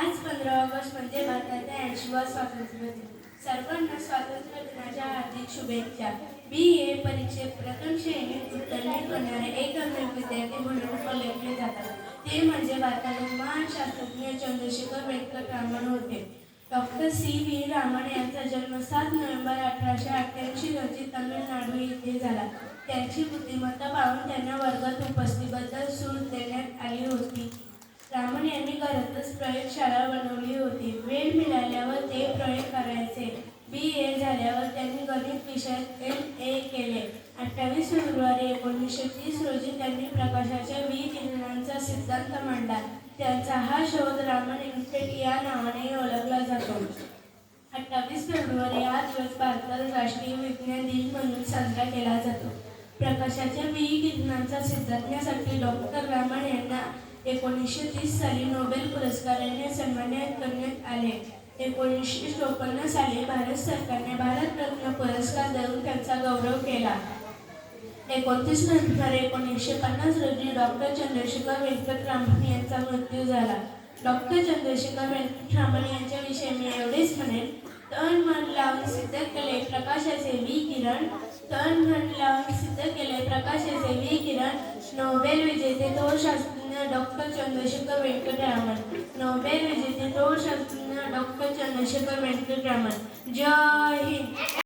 आज 15 ऑगस्ट म्हणजे भारताच्या 80वा स्वातंत्र्य दिन. सर्वांना स्वातंत्र्य दिनाच्या हार्दिक शुभेच्छा. BA परीक्षेत प्रथम श्रेणीत उत्तीर्ण करणारे एकमेव विद्यार्थी म्हणून ओळखले जातात. ते म्हणजे भारताचे महान शास्त्रज्ञ चंद्रशेखर वेंकटरामन होते. Doctor C.V. रामन यांचा जन्म 7 नोव्हेंबर 1888 रोजी तमिळनाडू येथे झाला. त्यांची बुद्धिमत्ता पाहून त्यांना वर्गात उपस्थितीबद्दल सूट देण्यात आली होती. रामन यांनी घरातच प्रयोगशाळा बनवली होती. वेळ मिळाल्यावर ते प्रयोग करायचे. BA झाल्यावर त्यांनी गणित विषयात MA केले. 28 फेब्रुवारी 1930 रोजी त्यांनी प्रकाशाच्या किरणांचा सिद्धांत मांडला. त्यांचा हा शोध रामन इफेक्ट या नावाने ओळखला जातो. 28 फेब्रुवारी हा दिवस भारतात राष्ट्रीय विज्ञान दिन म्हणून साजरा केला जातो. प्रकाशाच्या किरणांचा सिद्धांतासाठी डॉक्टर रामन यांना 1930 साली नोबेल पुरस्काराने सन्मानित करण्यात आले. 1954 साली भारत सरकारने भारतरत्न पुरस्कार देऊन त्यांचा गौरव केला. 29 नोव्हेंबर 1950 रोजी डॉक्टर चंद्रशेखर वेंकटरामन यांचा मृत्यू झाला. डॉक्टर चंद्रशेखर वेंकटरामन यांच्याविषयी मी एवढेच म्हणेन, तन मन लावून सिद्ध केले प्रकाशाचे किरण, तन मन लावून सिद्ध केले प्रकाशाचे किरण. नोबेल विजेते थोर शास्त्रज्ञ डॉक्टर चंद्रशेखर वेंकटरामन. नोबेल विजेते थोर शास्त्रज्ञ डॉक्टर चंद्रशेखर वेंकटरामन. जय हिंद.